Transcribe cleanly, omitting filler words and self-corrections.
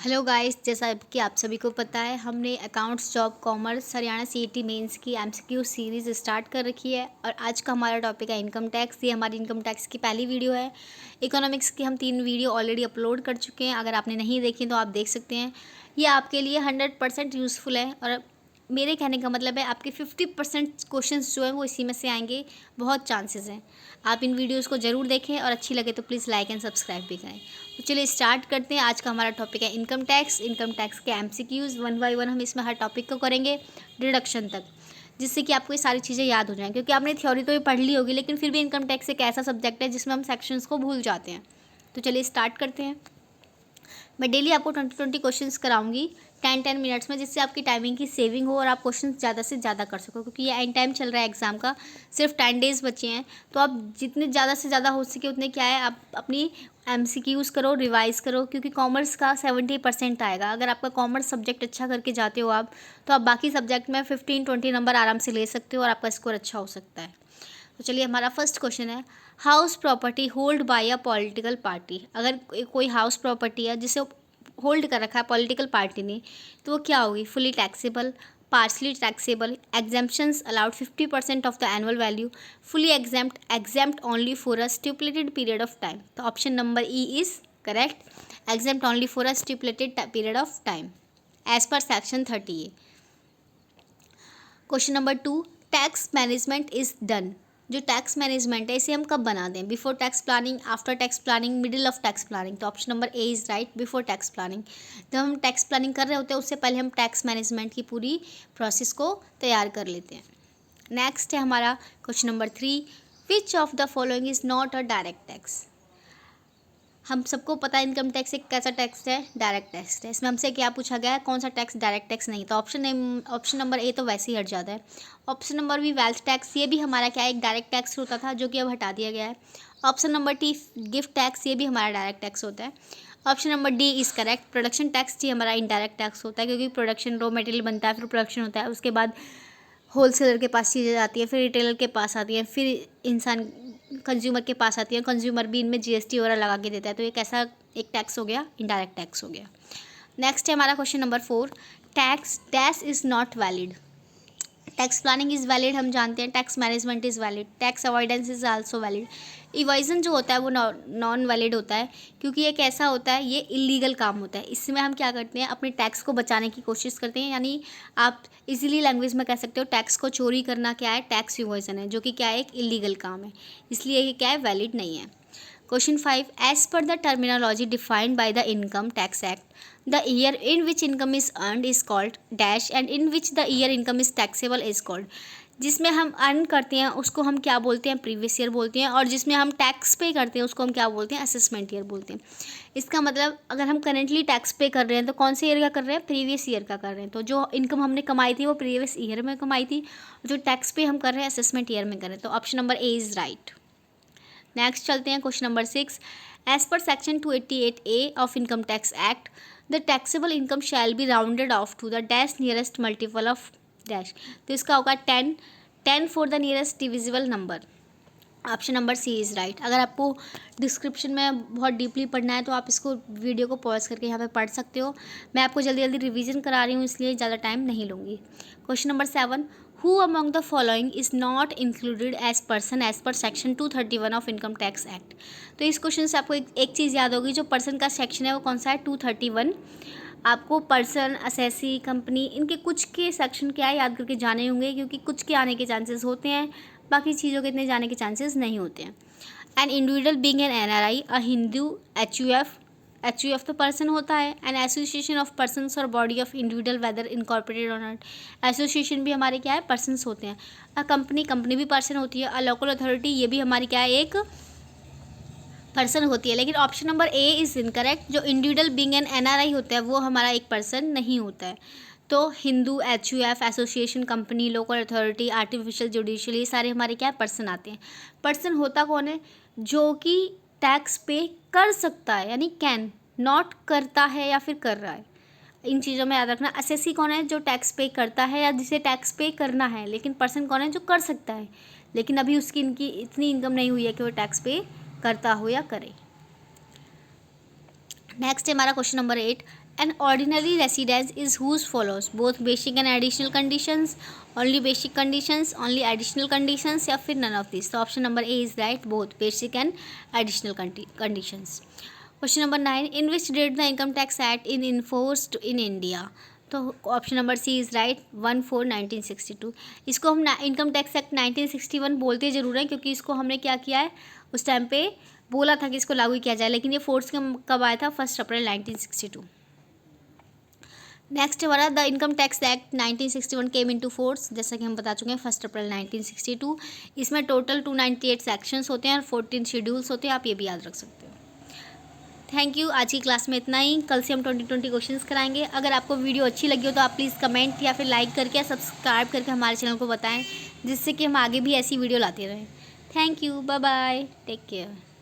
Hello guys, जैसा कि आप सभी को पता है हमने accounts job commerce Haryana CET mains की एमसीक्यू सीरीज़ स्टार्ट कर रखी है और आज का हमारा टॉपिक है इनकम टैक्स। ये हमारी इनकम टैक्स की पहली वीडियो है। इकोनॉमिक्स की हम 3 वीडियो ऑलरेडी अपलोड कर चुके हैं। अगर आपने नहीं देखी तो आप देख सकते हैं। ये आपके लिए 100% यूज़फुल है और मेरे कहने का मतलब है आपके 50% क्वेश्चंस जो हैं वो इसी में से आएंगे। बहुत चांसेस हैं। आप इन वीडियोस को ज़रूर देखें और अच्छी लगे तो प्लीज़ लाइक एंड सब्सक्राइब भी करें। तो चलिए स्टार्ट करते हैं। आज का हमारा टॉपिक है इनकम टैक्स के एमसीक्यूज़ 1 बाय 1 हम इसमें हर टॉपिक को करेंगे डिडक्शन तक, जिससे कि आपको ये सारी चीज़ें याद हो जाएं। क्योंकि आपने थ्योरी तो ये पढ़ ली होगी, लेकिन फिर भी इनकम टैक्स एक ऐसा सब्जेक्ट है जिसमें हम सेक्शंस को भूल जाते हैं। तो चलिए स्टार्ट करते हैं। मैं डेली आपको 20 क्वेश्चंस कराऊंगी 10 मिनट्स में, जिससे आपकी टाइमिंग की सेविंग हो और आप क्वेश्चन ज़्यादा से ज़्यादा कर सको। क्योंकि ये एंड टाइम चल रहा है एग्ज़ाम का, सिर्फ 10 डेज़ बचे हैं। तो आप जितने ज़्यादा से ज़्यादा हो सके उतने क्या है आप अपनी एमसीक्यूज़ करो, रिवाइज़ करो। क्योंकि कॉमर्स का 70% आएगा। अगर आपका कॉमर्स सब्जेक्ट अच्छा करके जाते हो आप, तो आप बाकी सब्जेक्ट में 15-20 नंबर आराम से ले सकते हो और आपका स्कोर अच्छा हो सकता है। तो चलिए हमारा फर्स्ट क्वेश्चन है, house property hold by a political party. अगर कोई हाउस प्रॉपर्टी है जिसे होल्ड कर रखा है पॉलिटिकल पार्टी ने, तो वो क्या होगी? Fully taxable, partially taxable, exemptions allowed 50% of the annual value, fully exempt only for a stipulated period of time. तो option number E is correct, exempt only for a stipulated period of time as per section 30A। Question number 2, tax management is done. जो tax management है इसे हम कब बना दें? Before tax planning, after tax planning, middle of tax planning. तो option number A is right, before tax planning. जब हम टैक्स प्लानिंग कर रहे होते हैं उससे पहले हम टैक्स मैनेजमेंट की पूरी प्रोसेस को तैयार कर लेते हैं। नेक्स्ट है हमारा question number 3, which of the following is not a direct tax. हम सबको पता है इनकम टैक्स एक कैसा टैक्स है? डायरेक्ट टैक्स है। इसमें हमसे क्या पूछा गया है? कौन सा टैक्स डायरेक्ट टैक्स नहीं? तो ऑप्शन नंबर ए तो वैसे ही हट जाता है। Option number B wealth tax, ये भी हमारा क्या है? एक डायरेक्ट टैक्स होता था जो कि अब हटा दिया गया है। Option number T gift tax, ये भी हमारा डायरेक्ट टैक्स होता है। Option number D is correct, production tax जी हमारा इनडायरेक्ट टैक्स होता है। क्योंकि प्रोडक्शन रॉ मटेरियल बनता है, फिर प्रोडक्शन होता है, उसके बाद होलसेलर के पास चीज़ें जाती हैं, फिर रिटेलर के पास आती हैं, फिर इंसान कंज्यूमर के पास आती है। कंज्यूमर भी इनमें जीएसटी वगैरह लगा के देता है। तो ये कैसा एक टैक्स हो गया? इनडायरेक्ट टैक्स हो गया। नेक्स्ट है हमारा question number 4, tax dash is not valid. Tax planning is valid, हम जानते हैं। Tax management is valid, tax avoidance is also valid. Evasion जो होता है वो नॉन वैलिड होता है, क्योंकि ये कैसा होता है? ये इलीगल काम होता है। इसमें हम क्या करते हैं? अपने टैक्स को बचाने की कोशिश करते हैं। यानी आप इजीली लैंग्वेज में कह सकते हो टैक्स को चोरी करना क्या है? टैक्स इवाइजन है, जो कि क्या है? एक इलीगल काम है। इसलिए ये क्या है? वैलिड नहीं है। Question 5, as per the terminology defined by the income tax Act, the year in which income is earned is called dash and in which the year income is taxable is called. जिसमें हम earn करते हैं उसको हम क्या बोलते हैं? Previous year बोलते हैं। और जिसमें हम टैक्स पे करते हैं उसको हम क्या बोलते हैं? असेसमेंट ईयर बोलते हैं। इसका मतलब अगर हम करेंटली टैक्स पे कर रहे हैं तो कौन से ईयर का कर रहे हैं? प्रीवियस ईयर का कर रहे हैं। तो जो इनकम हमने कमाई थी वो प्रीवियस ईयर में कमाई थी। जो टैक्स पे हम कर रहे हैं असेसमेंट ईयर में कर रहे हैं। तो option number A is right. Next चलते हैं question number 6, as per section 288A of Income tax Act, the taxable income shall be rounded off to the dash nearest multiple of dash. तो इसका होगा 10 for the nearest divisible number. Option number C is right. अगर आपको description में बहुत deeply पढ़ना है तो आप इसको वीडियो को पॉज करके यहाँ पे पढ़ सकते हो। मैं आपको जल्दी जल्दी रिवीजन करा रही हूँ, इसलिए ज़्यादा टाइम नहीं लूँगी। Question number 7, who among the following is not included as person as per section 231 of Income tax Act. तो इस क्वेश्चन से आपको एक चीज़ याद होगी, जो पर्सन का सेक्शन है वो कौन सा है? 231। आपको पर्सन, असेसी, कंपनी, इनके कुछ के सेक्शन क्या है याद करके जाने होंगे, क्योंकि कुछ के आने के चांसेस होते हैं, बाकी चीज़ों के इतने जाने के चांसेस नहीं होते हैं। An individual being an NRI, a Hindu, H U F तो पर्सन होता है। एन एसोसिएशन ऑफ पर्सनस और body of individual weather incorporated और नॉट, एसोसिएशन भी हमारे क्या है? पर्सनस होते हैं। अ कंपनी भी पर्सन होती है। अ लोकल अथॉरिटी, ये भी हमारी क्या है? एक पर्सन होती है। लेकिन option number A is incorrect, जो इंडिविजुअल बीइंग एन एनआरआई होता है वो हमारा एक पर्सन नहीं होता है। तो Hindu, HUF, association, company, local authority, artificial, judicial, ये सारे हमारे क्या पर्सन आते हैं। पर्सन होता कौन है? जो कि टैक्स पे कर सकता है, यानी कैन, नॉट करता है या फिर कर रहा है। इन चीज़ों में याद रखना। असेसी कौन है? जो टैक्स पे करता है या जिसे टैक्स पे करना है। लेकिन पर्सन कौन है? जो कर सकता है, लेकिन अभी उसकी इनकी इतनी इनकम नहीं हुई है कि वो टैक्स पे करता हो या करे। नेक्स्ट है हमारा question number 8, An ordinary residence is whose follows both basic and additional conditions, only basic conditions, only additional conditions, या फिर none of these. तो option number A is right, both basic and additional conditions. Question number 9, in which date the income tax act in enforced in India. तो option number C is right, 1/4/1962. इसको हम income tax act 1961 बोलते ज़रूर हैं क्योंकि इसको हमने क्या किया है, उस टाइम पे बोला था कि इसको लागू किया जाए, लेकिन ये फोर्स कब आया था, 1 अप्रैल 1962. नेक्स्ट हमारा the income tax act 1961 came into force, जैसा कि हम बता चुके हैं 1 अप्रैल 1962. इसमें टोटल 298 सेक्शंस होते हैं और 14 शेड्यूल्स होते हैं, आप ये भी याद रख सकते हो. Thank you. आज की क्लास में इतना ही. कल से हम 20 क्वेश्चंस कराएंगे. अगर आपको वीडियो अच्छी लगी हो तो आप प्लीज़ कमेंट या फिर लाइक करके या सब्सक्राइब करके हमारे चैनल को बताएं, जिससे कि हम आगे भी ऐसी वीडियो लाते रहें. Thank you. Bye bye. Take care.